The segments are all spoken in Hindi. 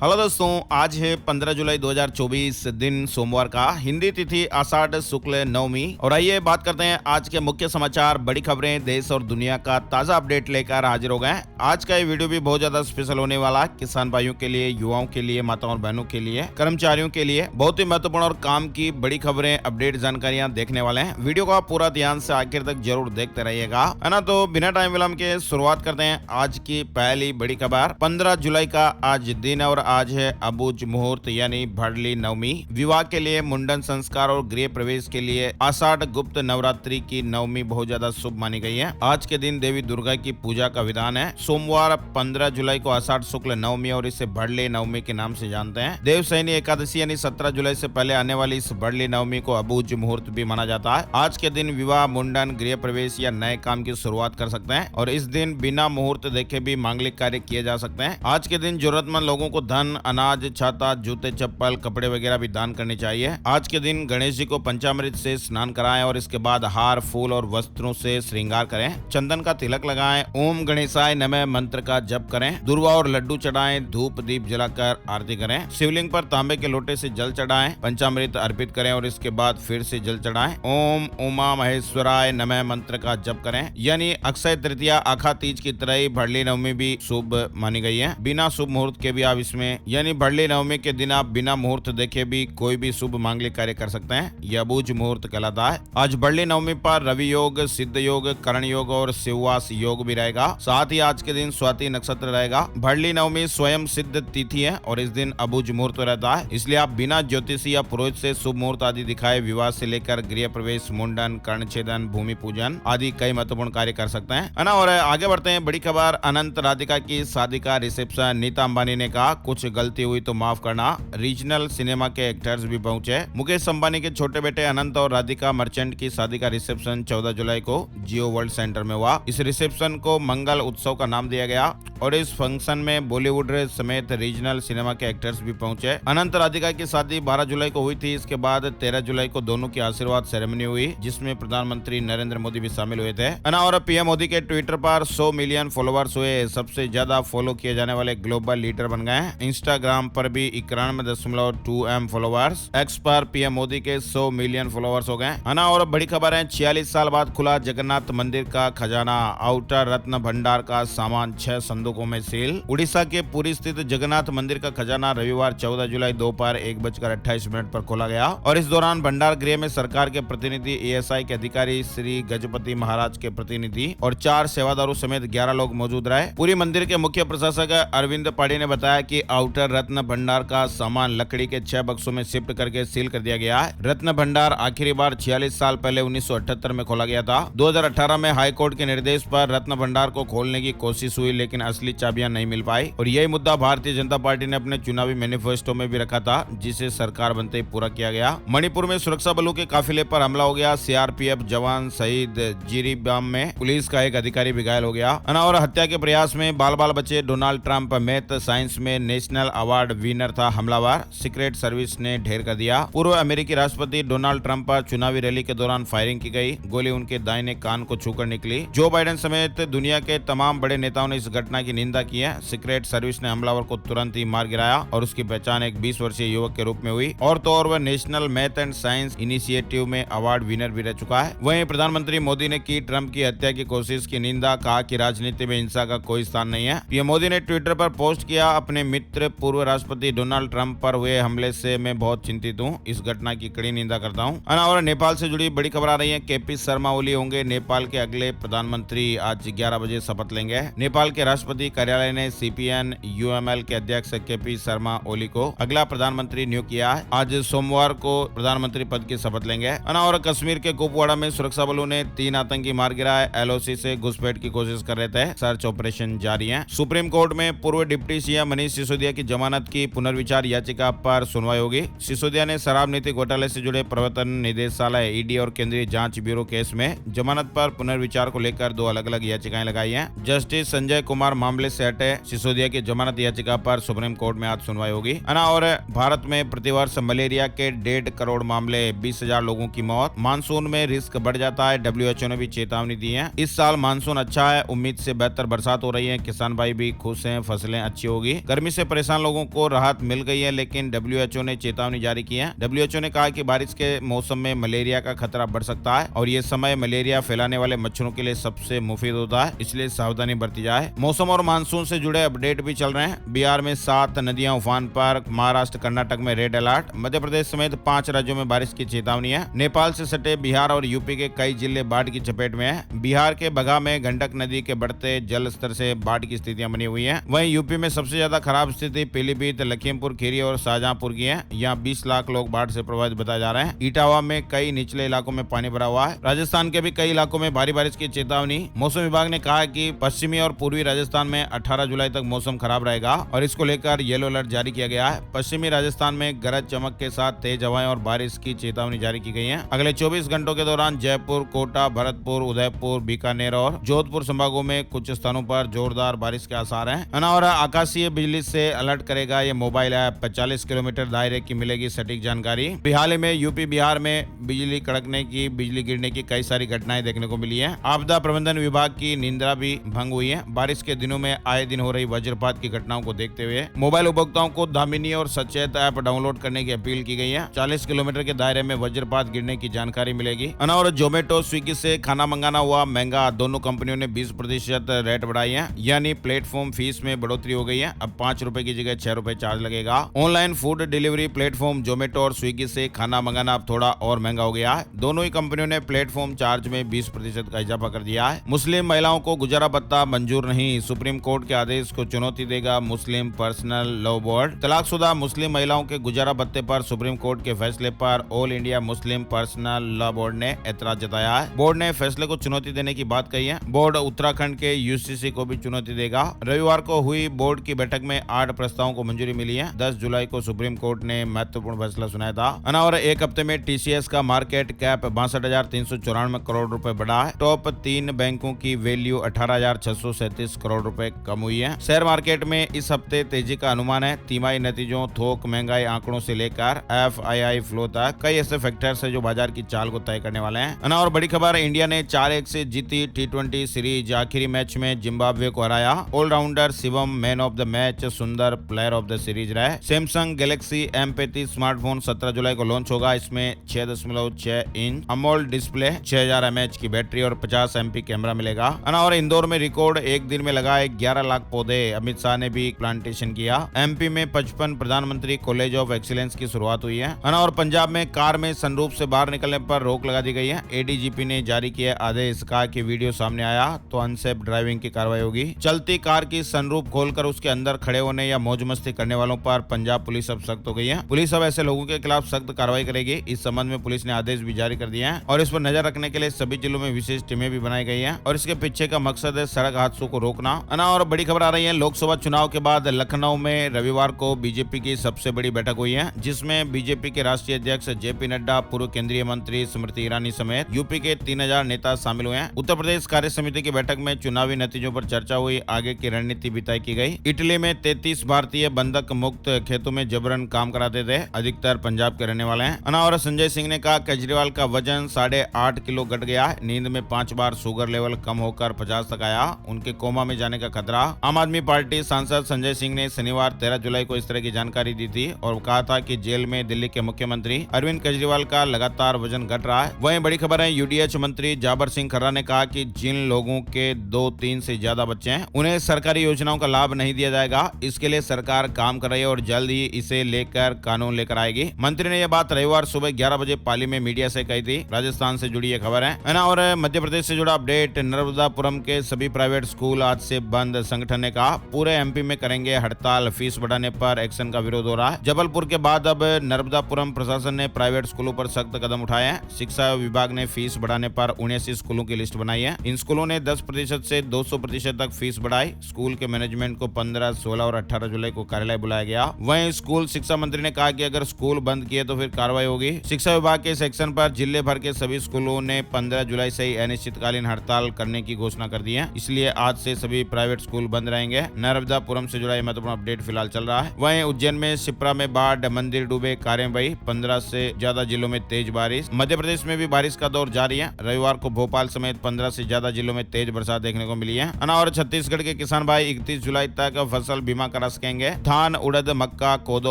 हेलो दोस्तों, आज है 15 जुलाई 2024 दिन सोमवार का। हिंदी तिथि आषाढ़ शुक्ल नवमी। और आइए बात करते हैं आज के मुख्य समाचार, बड़ी खबरें, देश और दुनिया का ताजा अपडेट लेकर हाजिर हो गए। आज का ये वीडियो भी बहुत ज्यादा स्पेशल होने वाला, किसान भाइयों के लिए, युवाओं के लिए, माताओं और बहनों के लिए, कर्मचारियों के लिए बहुत ही महत्वपूर्ण और काम की बड़ी खबरें, अपडेट, जानकारियां देखने वाले हैं। वीडियो को आप पूरा ध्यान से आखिर तक जरूर देखते रहिएगा, है ना। तो बिना टाइम विलंब के शुरुआत करते हैं आज की पहली बड़ी खबर। 15 जुलाई का आज दिन और आज है अबुझ मुहूर्त यानी भरली नवमी। विवाह के लिए, मुंडन संस्कार और गृह प्रवेश के लिए आषाढ़ गुप्त नवरात्रि की नवमी बहुत ज्यादा शुभ मानी गई है। आज के दिन देवी दुर्गा की पूजा का विधान है। सोमवार 15 जुलाई को आषाढ़ शुक्ल नवमी और इसे भरली नवमी के नाम से जानते हैं। देवशयनी एकादशी यानी 17 जुलाई से पहले आने वाली इस भरली नवमी को अबुझ मुहूर्त भी माना जाता है। आज के दिन विवाह, मुंडन, गृह प्रवेश या नए काम की शुरुआत कर सकते हैं और इस दिन बिना मुहूर्त देखे भी मांगलिक कार्य किए जा सकते हैं। आज के दिन जरूरतमंद लोगों को धन, अनाज, छाता, जूते, चप्पल, कपड़े वगैरह भी दान करनी चाहिए। आज के दिन गणेश जी को पंचामृत से स्नान कराएं और इसके बाद हार, फूल और वस्त्रों से श्रृंगार करें। चंदन का तिलक लगाएं, ओम गणेशाय नमः मंत्र का जप करें, दुर्वा और लड्डू चढ़ाएं, धूप दीप जलाकर आरती करें। शिवलिंग पर तांबे के लोटे से जल चढ़ाएं, पंचामृत अर्पित करें और इसके बाद फिर से जल चढ़ाएं। ओम उमा महेश्वराय नमः मंत्र का जप करें। यानी अक्षय तृतीया, आखा तीज की तरह ही भरली नवमी भी शुभ मानी गई है। बिना शुभ मुहूर्त के भी आप इसमें, यानी भरली नवमी के दिन आप बिना मुहूर्त देखे भी कोई भी शुभ मांगलिक कार्य कर सकते हैं। यह अबुझ मुहूर्त कहलाता है। आज भरली नवमी पर रवि योग, सिद्ध योग, करण योग और शिववास योग भी रहेगा। साथ ही आज के दिन स्वाति नक्षत्र रहेगा। भरली नवमी स्वयं सिद्ध तिथि है और इस दिन अबुझ मुहूर्त रहता है, इसलिए आप बिना ज्योतिषी या पुरोहित से शुभ मुहूर्त आदि दिखाए विवाह से लेकर गृह प्रवेश, मुंडन, कर्णछेदन, भूमि पूजन आदि कई महत्वपूर्ण कार्य कर सकते हैं, है ना। और आगे बढ़ते हैं, बड़ी खबर, अनंत राधिका की शादी का रिसेप्शन। नीता अंबानी ने कहा कुछ गलती हुई तो माफ करना। रीजनल सिनेमा के एक्टर्स भी पहुंचे। मुकेश अंबानी के छोटे बेटे अनंत और राधिका मर्चेंट की शादी का रिसेप्शन 14 जुलाई को जियो वर्ल्ड सेंटर में हुआ। इस रिसेप्शन को मंगल उत्सव का नाम दिया गया और इस फंक्शन में बॉलीवुड समेत रीजनल सिनेमा के एक्टर्स भी पहुंचे। अनंत राधिका की शादी 12 जुलाई को हुई थी। इसके बाद 13 जुलाई को दोनों की आशीर्वाद सेरेमनी हुई, जिसमें प्रधानमंत्री नरेंद्र मोदी भी शामिल हुए थे, है ना। और पीएम मोदी के ट्विटर पर 100 मिलियन फॉलोअर्स हुए, सबसे ज्यादा फॉलो किए जाने वाले ग्लोबल लीडर बन गए। इंस्टाग्राम पर भी 91.2 फॉलोअर्स। एक्स पर पीएम मोदी के 100 मिलियन फॉलोअर्स हो गए, है ना। और बड़ी खबर है, 46 साल बाद खुला जगन्नाथ मंदिर का खजाना। आउटर रत्न भंडार का सामान 6 संदूकों में सील। उड़ीसा के पुरी स्थित जगन्नाथ मंदिर का खजाना रविवार 14 जुलाई दोपहर 1:28 पर खोला गया और इस दौरान भंडार गृह में सरकार के प्रतिनिधि, एएसआई के अधिकारी, श्री गजपति महाराज के प्रतिनिधि और 4 सेवादारों समेत 11 लोग मौजूद रहे। पूरी मंदिर के मुख्य प्रशासक अरविंद पाड़ी ने बताया कि आउटर रत्न भंडार का सामान लकड़ी के 6 बक्सों में शिफ्ट करके सील कर दिया गया है। रत्न भंडार आखिरी बार 46 साल पहले 1978 में खोला गया था। 2018 में हाईकोर्ट के निर्देश पर रत्न भंडार को खोलने की कोशिश हुई, लेकिन असली चाबियां नहीं मिल पाई और यही मुद्दा भारतीय जनता पार्टी ने अपने चुनावी मैनिफेस्टो में भी रखा था, जिसे सरकार बनते ही पूरा किया गया। मणिपुर में सुरक्षा बलों के काफिले पर हमला हो गया। सीआरपीएफ जवान शहीद। जिरीबाम में पुलिस का एक अधिकारी भी घायल हो गया, है ना। और हत्या के प्रयास में बाल बाल बचे डोनाल्ड ट्रंप। मैथ साइंस में नेशनल अवार्ड विनर था हमलावर। सीक्रेट सर्विस ने ढेर कर दिया। पूर्व अमेरिकी राष्ट्रपति डोनाल्ड ट्रंप पर चुनावी रैली के दौरान फायरिंग की गई। गोली उनके दाहिने कान को छूकर निकली। जो बाइडेन समेत दुनिया के तमाम बड़े नेताओं ने इस घटना की निंदा की है। सीक्रेट सर्विस ने हमलावर को तुरंत ही मार गिराया और उसकी पहचान एक 20 वर्षीय युवक के रूप में हुई। और तो और वह national math and science initiative में अवार्ड विनर भी रह चुका है। वहीं प्रधानमंत्री मोदी ने की ट्रंप की हत्या की कोशिश की निंदा, कहा कि राजनीति में हिंसा का कोई स्थान नहीं है। पीएम मोदी ने ट्विटर पर पोस्ट किया, अपने मित्र पूर्व राष्ट्रपति डोनाल्ड ट्रंप पर हुए हमले से मैं बहुत चिंतित हूँ। इस घटना की कड़ी निंदा करता हूँ। और नेपाल से जुड़ी बड़ी खबर आ रही है। केपी शर्मा ओली होंगे नेपाल के अगले प्रधानमंत्री। आज 11 बजे शपथ लेंगे। नेपाल के राष्ट्रपति कार्यालय ने सीपीएन यूएमएल के अध्यक्ष केपी शर्मा ओली को अगला प्रधानमंत्री नियुक्त किया है। आज सोमवार को प्रधानमंत्री पद की शपथ लेंगे। और कश्मीर के कुपवाड़ा में सुरक्षा बलों ने 3 आतंकी मार गिराए। एलओसी से घुसपैठ की कोशिश कर रहे थे। सर्च ऑपरेशन जारी है। सुप्रीम कोर्ट में पूर्व डिप्टी सीएम मनीष सिसोदिया की जमानत की पुनर्विचार याचिका पर सुनवाई होगी। सिसोदिया ने शराब नीति घोटाले से जुड़े प्रवर्तन निदेशालय, ईडी और केंद्रीय जांच ब्यूरो केस में जमानत पर पुनर्विचार को लेकर 2 अलग अलग याचिकाएं लगाई हैं। जस्टिस संजय कुमार मामले से हटे सिसोदिया की जमानत याचिका पर सुप्रीम कोर्ट में आज सुनवाई होगी, है ना। और भारत में प्रतिवर्ष मलेरिया के 1.5 करोड़ मामले, 20,000 लोगों की मौत। मानसून में रिस्क बढ़ जाता है, डब्ल्यूएचओ ने भी चेतावनी दी है। इस साल मानसून अच्छा है, उम्मीद से बेहतर बरसात हो रही है। किसान भाई भी खुश हैं, फसलें अच्छी होगी। गर्मी से परेशान लोगों को राहत मिल गई है, लेकिन डब्ल्यूएचओ ने चेतावनी जारी की है। डब्ल्यूएचओ ने कहा कि बारिश के मौसम में मलेरिया का खतरा बढ़ सकता है और ये समय मलेरिया फैलाने वाले मच्छरों के लिए सबसे मुफीद होता है, इसलिए सावधानी बरती जाए। मौसम और मानसून से जुड़े अपडेट भी चल रहे हैं। बिहार में 7 नदियां उफान पर, महाराष्ट्र कर्नाटक में रेड अलर्ट, मध्य प्रदेश समेत 5 राज्यों में बारिश की चेतावनी है। नेपाल से सटे बिहार और यूपी के कई जिले बाढ़ की चपेट में है। बिहार के बगहा में गंडक नदी के बढ़ते जल स्तर से बाढ़ की स्थितियां बनी हुई हैं। वहीं यूपी में सबसे ज्यादा खराब स्थिति पीलीभीत, लखीमपुर खीरी और शाहजहांपुर की है। यहाँ 20 लाख लोग बाढ़ से प्रभावित बताए जा रहे हैं। इटावा में कई निचले इलाकों में पानी भरा हुआ है। राजस्थान के भी कई इलाकों में भारी बारिश की चेतावनी। मौसम विभाग ने कहा कि पश्चिमी और पूर्वी राजस्थान में 18 जुलाई तक मौसम खराब रहेगा और इसको लेकर येलो अलर्ट जारी किया गया है। पश्चिमी राजस्थान में गरज चमक के साथ तेज हवाएं और बारिश की चेतावनी जारी की गई है। अगले 24 घंटों के दौरान जयपुर, कोटा, भरतपुर, उदयपुर, बीकानेर और जोधपुर संभागों में कुछ स्थानों पर जोरदार बारिश के आसार हैं। और आकाशीय बिजली से अलर्ट करेगा ये मोबाइल ऐप। 45 किलोमीटर दायरे की मिलेगी सटीक जानकारी। हाल ही में यूपी बिहार में बिजली कड़कने की, बिजली गिरने की कई सारी घटनाएं देखने को मिली हैं। आपदा प्रबंधन विभाग की निंद्रा भी भंग हुई है। बारिश के दिनों में आए दिन हो रही वज्रपात की घटनाओं को देखते हुए मोबाइल उपभोक्ताओं को दामिनी और सचेत ऐप डाउनलोड करने की अपील की गई है। 40 किलोमीटर के दायरे में वज्रपात गिरने की जानकारी मिलेगी। और जोमेटो, स्विगी से खाना मंगाना हुआ महंगा। दोनों कंपनियों ने 20% रेट बढ़ाई है, यानी प्लेटफॉर्म फीस में बढ़ोतरी हो गई है। अब 5 रुपए की जगह 6 रुपए चार्ज लगेगा। Online food delivery platform Zomato और स्विगी से खाना मंगाना अब थोड़ा और महंगा हो गया है। दोनों ही कंपनियों ने प्लेटफॉर्म चार्ज में 20% का इजाफा कर दिया है। मुस्लिम महिलाओं को गुजारा भत्ता मंजूर नहीं। सुप्रीम कोर्ट के आदेश को चुनौती देगा मुस्लिम पर्सनल लॉ बोर्ड। तलाकशुदा मुस्लिम महिलाओं के गुजारा भत्ते पर सुप्रीम कोर्ट के फैसले पर all India Muslim personal law board ने एतराज जताया है। बोर्ड ने फैसले को चुनौती देने की बात कही है। बोर्ड उत्तराखंड के यूसीसी को भी चुनौती देगा। रविवार को हुई बोर्ड की बैठक में 8 प्रस्तावों को मंजूरी मिली है। 10 जुलाई को सुप्रीम कोर्ट ने महत्वपूर्ण फैसला सुनाया था। और एक हफ्ते में टीसीएस का मार्केट कैप 62,394 करोड़ रुपए बढ़ा है। टॉप 3 बैंकों की वैल्यू 18,637 करोड़ रुपए कम हुई है। शेयर मार्केट में इस हफ्ते तेजी का अनुमान है। तिमाही नतीजों, थोक महंगाई आंकड़ों से लेकर एफआईआई फ्लो तक कई ऐसे फैक्टर्स है जो बाजार की चाल को तय करने वाले हैं। और बड़ी खबर, इंडिया ने 4-1 से जीती T20 सीरीज। आखिरी मैच में जिम्बाब्वे को हराया। All rounder Shivam man of the match, Sundar player of the series रहे। सैमसंग गैलेक्सी M35 स्मार्टफोन 17 जुलाई को लॉन्च होगा। इसमें 6.6 इंच अमोल्ड डिस्प्ले, 6000 mAh की बैटरी और 50 MP कैमरा मिलेगा। और इंदौर में रिकॉर्ड एक दिन में लगाए 11 लाख पौधे। अमित शाह ने भी प्लांटेशन किया। MP में 55 प्रधानमंत्री कॉलेज ऑफ एक्सीलेंस की शुरुआत हुई है। और पंजाब में कार में सनरूफ से बाहर निकलने पर रोक लगा दी गई है। ADGP ने जारी किया आदेश। कहा कि वीडियो सामने आया तो अनसेफ ड्राइविंग की कार्रवाई होगी। चलती कार की सनरूफ खोलकर उसके अंदर खड़े होने या मौज मस्ती करने वालों पर पंजाब पुलिस अब सख्त हो गई है। पुलिस अब ऐसे लोगों के खिलाफ सख्त कार्रवाई करेगी। इस संबंध में पुलिस ने आदेश भी जारी कर दिए हैं और इस पर नजर रखने के लिए सभी जिलों में विशेष टीमें भी बनाई गई हैं और इसके पीछे का मकसद है सड़क हादसों को रोकना। और बड़ी खबर आ रही है, लोकसभा चुनाव के बाद लखनऊ में रविवार को बीजेपी की सबसे बड़ी बैठक हुई है, जिसमें बीजेपी के राष्ट्रीय अध्यक्ष JP नड्डा, पूर्व केंद्रीय मंत्री स्मृति ईरानी समेत यूपी के 3000 नेता शामिल हुए हैं। उत्तर प्रदेश कार्य समिति की बैठक में चुनावी नतीजों पर चर्चा हुई। आगे की रणनीति भी तय की गई। इटली में 33 भारतीय बंधक मुक्त खेतों में जबरन काम कराते थे। अधिकतर पंजाब के रहने वाले हैं। और संजय सिंह ने कहा केजरीवाल का वजन 8.5 किलो घट गया है। नींद में 5 बार शुगर लेवल कम होकर 50 तक आया। उनके कोमा में जाने का खतरा। आम आदमी पार्टी सांसद संजय सिंह ने शनिवार 13 जुलाई को इस तरह की जानकारी दी थी और कहा था कि जेल में दिल्ली के मुख्यमंत्री अरविंद केजरीवाल का लगातार वजन घट रहा है। वहीं बड़ी खबर है, यूडीएच मंत्री जाबर सिंह खर्रा ने कहा कि जिन लोगों के 2-3 से ज्यादा बच्चे हैं उन्हें सरकारी योजनाओं का लाभ नहीं दिया जाएगा। इसके लिए सरकार काम कर रही है और जल्द ही इसे लेकर कानून लेकर आएगी। मंत्री ने यह बात रविवार सुबह 11 बजे पाली में मीडिया से कही थी। राजस्थान से जुड़ी यह खबर है ना। और मध्य प्रदेश से जुड़ा अपडेट, नर्मदापुरम के सभी प्राइवेट स्कूल आज से बंद। संगठन ने कहा पूरे MP में करेंगे हड़ताल। फीस बढ़ाने पर एक्शन का विरोध हो रहा है। जबलपुर के बाद अब नर्मदापुरम प्रशासन ने प्राइवेट स्कूलों पर सख्त कदम उठाए हैं। शिक्षा विभाग ने फीस बढ़ाने पर 79 स्कूलों की लिस्ट बनाई है। इन स्कूलों ने 10% से 200% तक फीस बढ़ाई। स्कूल के मैनेजमेंट को 15, 16 और 18 जुलाई को कार्यालय बुलाया गया। वहीं स्कूल शिक्षा मंत्री ने कहा कि अगर स्कूल बंद किए तो फिर कार्रवाई होगी। शिक्षा विभाग के सेक्शन पर जिले भर के सभी स्कूलों ने 15 जुलाई से ही अनिश्चितकालीन हड़ताल करने की घोषणा कर दी है। इसलिए आज से सभी प्राइवेट स्कूल बंद रहेंगे। नर्मदापुरम से जुड़ा महत्वपूर्ण अपडेट फिलहाल चल रहा है। वहीं उज्जैन में शिप्रा में बाढ़, मंदिर डूबे, कारें बही। 15 से ज्यादा जिलों में तेज बारिश। मध्य प्रदेश में भी बारिश का दौर जारी है। रविवार को भोपाल समेत 15 से ज्यादा जिलों में तेज बरसात देखने को मिली है। और छत्तीसगढ़ के किसान भाई 31 जुलाई तक फसल बीमा करा सकेंगे। धान, उड़द, मक्का, कोदो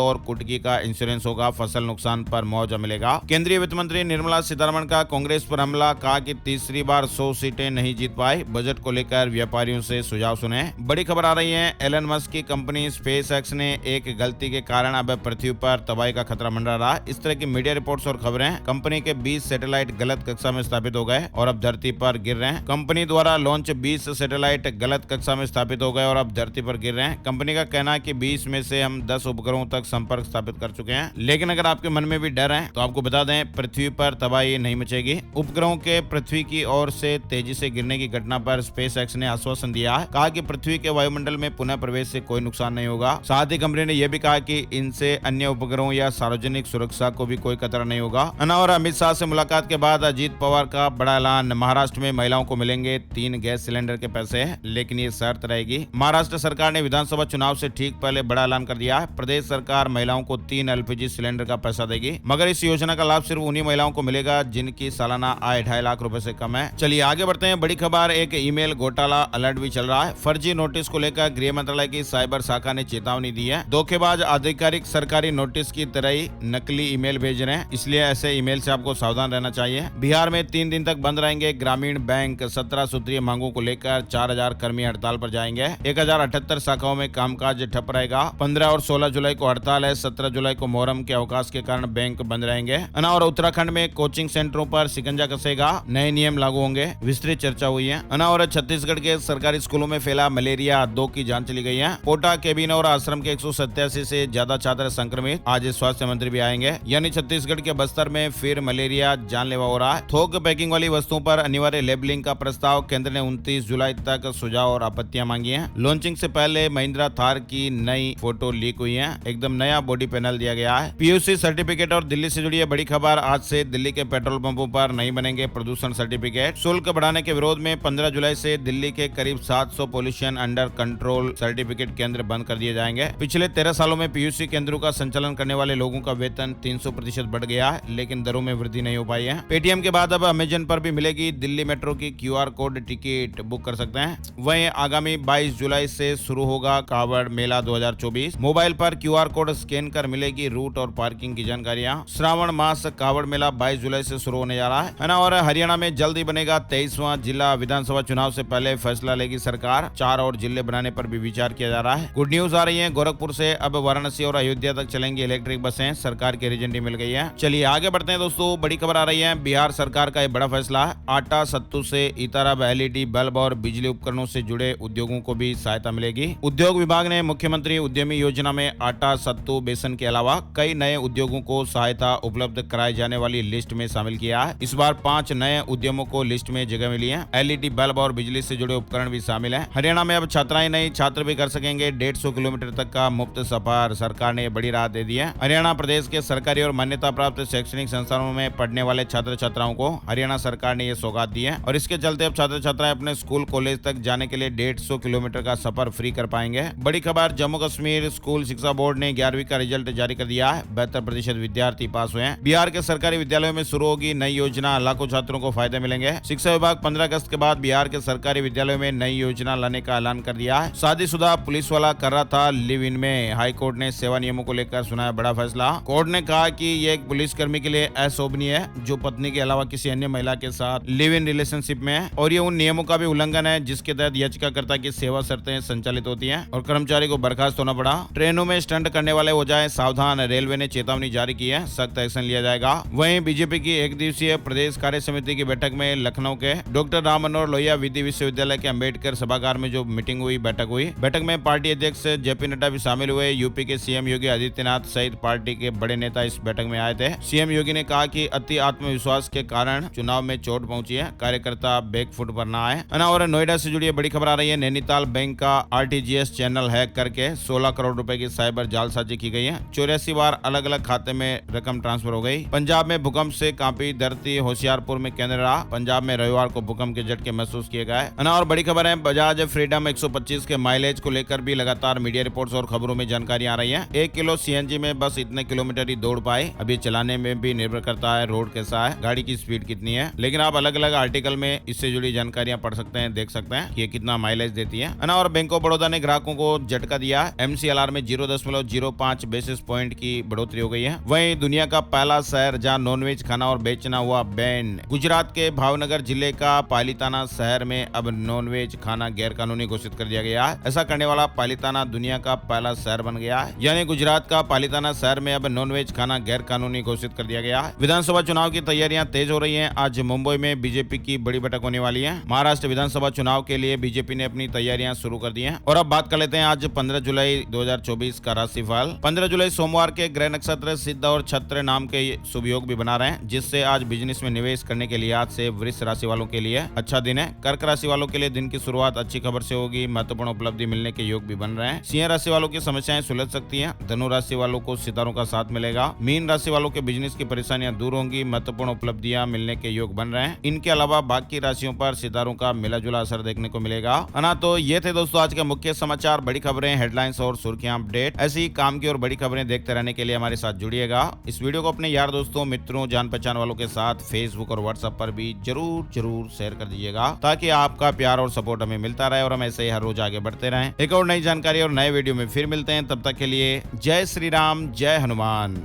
और कुटकी का इंश्योरेंस होगा। फसल नुकसान पर मुआवजा मिलेगा। केंद्रीय वित्त मंत्री निर्मला सीतारमण का कांग्रेस पर हमला, कहा कि तीसरी बार 100 सीटें नहीं जीत पाई। बजट को लेकर व्यापारियों से सुझाव सुने। बड़ी खबर आ रही है, एलन मस्क की कंपनी स्पेस एक्स ने एक गलती के कारण अब पृथ्वी पर तबाही का खतरा मंडरा रहा। इस तरह की मीडिया रिपोर्ट्स और खबरें, कंपनी के 20 सैटेलाइट गलत कक्षा में स्थापित हो गए और अब धरती पर गिर रहे हैं। कंपनी द्वारा लॉन्च 20 सैटेलाइट गलत कक्षा में स्थापित हो गए और अब धरती पर गिर रहे हैं। कंपनी का कहना है कि 20 में से हम 10 उपग्रहों तक संपर्क स्थापित कर चुके हैं। लेकिन अगर आपके मन में भी डर है तो आपको बता दें, पृथ्वी पर तबाही नहीं मचेगी। उपग्रहों के पृथ्वी की ओर से तेजी से गिरने की घटना पर स्पेस एक्स ने आश्वासन दिया है। कहा कि पृथ्वी के वायुमंडल में पुनः प्रवेश से कोई नुकसान नहीं होगा। साथ ही कंपनी ने यह भी कहा कि इनसे अन्य उपग्रहों या सार्वजनिक सुरक्षा को भी कोई खतरा नहीं होगा। और अमित शाह से मुलाकात के बाद अजीत पवार का बड़ा ऐलान, महाराष्ट्र में महिलाओं को मिलेंगे 3 गैस सिलेंडर के पैसे, लेकिन ये शर्त रहेगी। महाराष्ट्र सरकार ने विधानसभा चुनाव से ठीक पहले बड़ा ऐलान कर दिया है। प्रदेश सरकार महिलाओं को 3 एलपीजी सिलेंडर का पैसा देगी, मगर इस योजना का लाभ सिर्फ उन्हीं महिलाओं को मिलेगा जिनकी सालाना आय 2.5 लाख रुपए से कम है। चलिए आगे बढ़ते हैं। बड़ी खबर, एक ईमेल घोटाला अलर्ट भी चल रहा है। फर्जी नोटिस को लेकर गृह मंत्रालय की साइबर शाखा ने चेतावनी दी है। धोखेबाज अधिकारिक सरकारी नोटिस की तरह ही नकली ईमेल भेज रहे हैं, इसलिए ऐसे ईमेल से आपको सावधान रहना चाहिए। बिहार में 3 दिन तक बंद रहेंगे ग्रामीण बैंक। 17 सूत्रीय मांगों को लेकर 4000 कर्मी हड़ताल पर जाएंगे। 1078 शाखाओं में कामकाज ठप रहेगा। 15 और 16 जुलाई को हड़ताल है। 17 जुलाई को मोहर्रम के अवकाश के कारण बैंक बंद रहेंगे। और उत्तराखंड में कोचिंग सेंटरों पर शिकंजा कसेगा, नए नियम लागू होंगे, विस्तृत चर्चा हुई है। और छत्तीसगढ़ के सरकारी स्कूलों में फैला मलेरिया, 2 की जांच चली गई है। कोटा, केबिन और आश्रम के 187 से ज्यादा छात्र संक्रमित। आज स्वास्थ्य मंत्री भी आएंगे, यानी छत्तीसगढ़ के बस्तर में फिर मलेरिया जानलेवा हो रहा है। थोक पैकिंग वाली वस्तुओं पर अनिवार्य लेबलिंग का प्रस्ताव, केंद्र ने 29 जुलाई तक सुझाव और आपत्तियां मांगी हैं। लॉन्चिंग से पहले महिंद्रा थार की नई फोटो लीक हुई है। एकदम नया बॉडी पैनल दिया गया है। पीयूसी सर्टिफिकेट और दिल्ली से जुड़ी है बड़ी खबर, आज से दिल्ली के पेट्रोल पंपों पर नहीं बनेंगे प्रदूषण सर्टिफिकेट। शुल्क बढ़ाने के विरोध में 15 जुलाई से दिल्ली के करीब 700 पोल्यूशन अंडर कंट्रोल सर्टिफिकेट केंद्र बंद कर दिए जाएंगे। पिछले 13 सालों में पीयूसी केंद्रों का संचालन करने वाले लोगों का वेतन 300% बढ़ गया है, लेकिन दरों में वृद्धि नहीं हो पाई है। पेटीएम के बाद अब अमेजन पर भी मिलेगी दिल्ली मेट्रो की QR कोड टिकट बुक कर सकते हैं। वहीं आगामी 22 जुलाई से शुरू होगा कावड़ मेला 2024। मोबाइल पर QR कोड स्कैन कर मिलेगी रूट और पार्किंग की जानकारियां। श्रावण मास कावड़ मेला 22 जुलाई से शुरू होने जा रहा है ना। और हरियाणा में जल्द ही बनेगा 23वां जिला। विधानसभा चुनाव से पहले फैसला लेगी सरकार। 4 और जिले बनाने पर भी विचार किया जा रहा है। गुड न्यूज आ रही है, गोरखपुर से अब वाराणसी और अयोध्या तक चलेंगी इलेक्ट्रिक बसें, सरकार की रिजेंटी मिल गई है। चलिए आगे बढ़ते हैं दोस्तों। बड़ी खबर आ रही है, बिहार सरकार का एक बड़ा फैसला है। आटा, सत्तू से इतारब, LED बल्ब और बिजली उपकरणों से जुड़े उद्योगों को भी सहायता मिलेगी। उद्योग विभाग ने मुख्यमंत्री उद्यमी योजना में आटा, सत्तू, बेसन के अलावा कई नए उद्योगों को सहायता उपलब्ध कराए जाने वाली लिस्ट में शामिल किया है। इस बार 5 नए उद्यमों को लिस्ट में जगह मिली है। LED बल्ब और बिजली से जुड़े उपकरण भी शामिल है। हरियाणा में अब छात्राएं नहीं, छात्र भी कर सकेंगे 150 किलोमीटर तक का मुफ्त सफर। सरकार ने बड़ी राहत दे दी है। हरियाणा प्रदेश के सरकारी और मान्यता प्राप्त शैक्षणिक संस्थानों में पढ़ने वाले छात्र छात्राओं को हरियाणा सरकार ने यह सौगात दी है और इसके चलते अब छात्र छात्राएं अपने स्कूल कॉलेज तक जाने के लिए 150 किलोमीटर का सफर फ्री कर पाएंगे। बड़ी खबर, जम्मू कश्मीर स्कूल शिक्षा बोर्ड ने 11वीं का रिजल्ट जारी कर दिया है। 72% विद्यार्थी पास हुए हैं। बिहार के सरकारी विद्यालयों में शुरू होगी नई योजना, लाखों छात्रों को फायदे मिलेंगे। शिक्षा विभाग 15 अगस्त के बाद बिहार के सरकारी विद्यालयों में नई योजना लाने का ऐलान कर दिया है। शादीशुदा पुलिस वाला कर रहा था लिव इन में। हाई कोर्ट ने सेवा नियमों को लेकर सुनाया बड़ा फैसला। कोर्ट ने कहा कि ये एक पुलिसकर्मी के लिए अशोभनीय है जो पत्नी के अलावा किसी अन्य महिला के साथ लिव इन रिलेशनशिप में है, और ये उन नियमों का भी उल्लंघन है जिसके तहत याचिकाकर्ता की सेवा शर्तें संचालित होती हैं और कर्मचारी को बर्खास्त होना पड़ा। ट्रेनों में स्टंट करने वाले हो जाए सावधान, रेलवे ने चेतावनी जारी की है, सख्त एक्शन लिया जाएगा। वहीं बीजेपी की 1 दिवसीय प्रदेश कार्य समिति की बैठक में लखनऊ के डॉक्टर राम मनोहर लोहिया विधि विश्वविद्यालय के अम्बेडकर सभागार में जो मीटिंग हुई, बैठक हुई। बैठक में पार्टी अध्यक्ष JP नड्डा भी शामिल हुए। यूपी के सीएम योगी आदित्यनाथ सहित पार्टी के बड़े नेता इस बैठक में आए थे। सीएम योगी ने कहा कि अति आत्मविश्वास के कारण चुनाव में चोट पहुंची है, कार्यकर्ता बैकफुट पर न आए। और नोएडा से जुड़ी बड़ी खबर आ रही है, नैनीताल बैंक का RTGS चैनल हैक करके 16 करोड़ रुपए की साइबर जालसाजी की गई है। 84 बार अलग अलग खाते में रकम ट्रांसफर हो गई। पंजाब में भूकंप से कांपी धरती, होशियारपुर में केंद्र रहा। पंजाब में रविवार को भूकंप के झटके महसूस किए गए। और बड़ी खबर है, बजाज फ्रीडम 125 के माइलेज को लेकर भी लगातार मीडिया रिपोर्ट्स और खबरों में जानकारी आ रही है। 1 किलो CNG में बस इतने किलोमीटर ही दौड़ पाए। अब ये चलाने में भी निर्भर करता है रोड कैसा है, गाड़ी की स्पीड कितनी है, लेकिन आप अलग अलग आर्टिकल में इससे जुड़ी जानकारियां पढ़ सकते हैं, देख सकते हैं कि ये कितना माइलेज देती है। और बैंक ऑफ बड़ौदा ने ग्राहकों को झटका दिया। MCLR में 0.05 बेसिस पॉइंट की बढ़ोतरी हो गई है। वहीं दुनिया का पहला शहर जहां नॉनवेज खाना और बेचना हुआ बैन। गुजरात के भावनगर जिले का पालिताना शहर में अब नॉनवेज खाना गैर कानूनी घोषित कर दिया गया है। ऐसा करने वाला पालिताना दुनिया का पहला शहर बन गया है। यानी गुजरात का पालिताना शहर में अब नॉनवेज खाना गैर कानूनी घोषित कर दिया गया है। विधानसभा चुनाव की तैयारियां तेज हो रही हैं। आज मुंबई में बीजेपी की बड़ी बैठक होने वाली है। महाराष्ट्र विधानसभा चुनाव के लिए बीजेपी ने अपनी तैयारियां शुरू कर दी हैं। और अब बात कर लेते हैं आज 15 जुलाई 2024 का राशिफल। 15 जुलाई सोमवार के ग्रह नक्षत्र सिद्ध और छत्र नाम के शुभ योग भी बना रहे हैं, जिससे आज बिजनेस में निवेश करने के लिए आज से वृष राशि वालों के लिए अच्छा दिन है। कर्क राशि वालों के लिए दिन की शुरुआत अच्छी खबर से होगी। महत्वपूर्ण उपलब्धि मिलने के योग भी बन रहे हैं। सिंह राशि वालों की समस्याएं सुलझ सकती हैं। धनु राशि वालों को सितारों का साथ मिलेगा। मीन राशि वालों के बिजनेस की परेशानियां दूर होंगी। महत्वपूर्ण उपलब्धियां मिलने के योग बन रहे हैं। इनके अलावा बाकी राशियों पर सितारों का मिला जुला असर देखने को मिलेगा। तो ये थे दोस्तों आज के मुख्य समाचार, बड़ी खबरें, हेडलाइंस और सुर्खियां अपडेट। ऐसी काम की और बड़ी खबरें देखते रहने के लिए हमारे साथ जुड़िएगा। इस वीडियो को अपने यार दोस्तों, मित्रों, जान पहचान वालों के साथ फेसबुक और व्हाट्सएप पर भी जरूर शेयर कर दीजिएगा, ताकि आपका प्यार और सपोर्ट हमें मिलता रहे और हम ऐसे ही हर रोज आगे बढ़ते रहें। एक और नई जानकारी और नए वीडियो में फिर मिलते हैं। तब तक के लिए जय श्री राम, जय हनुमान।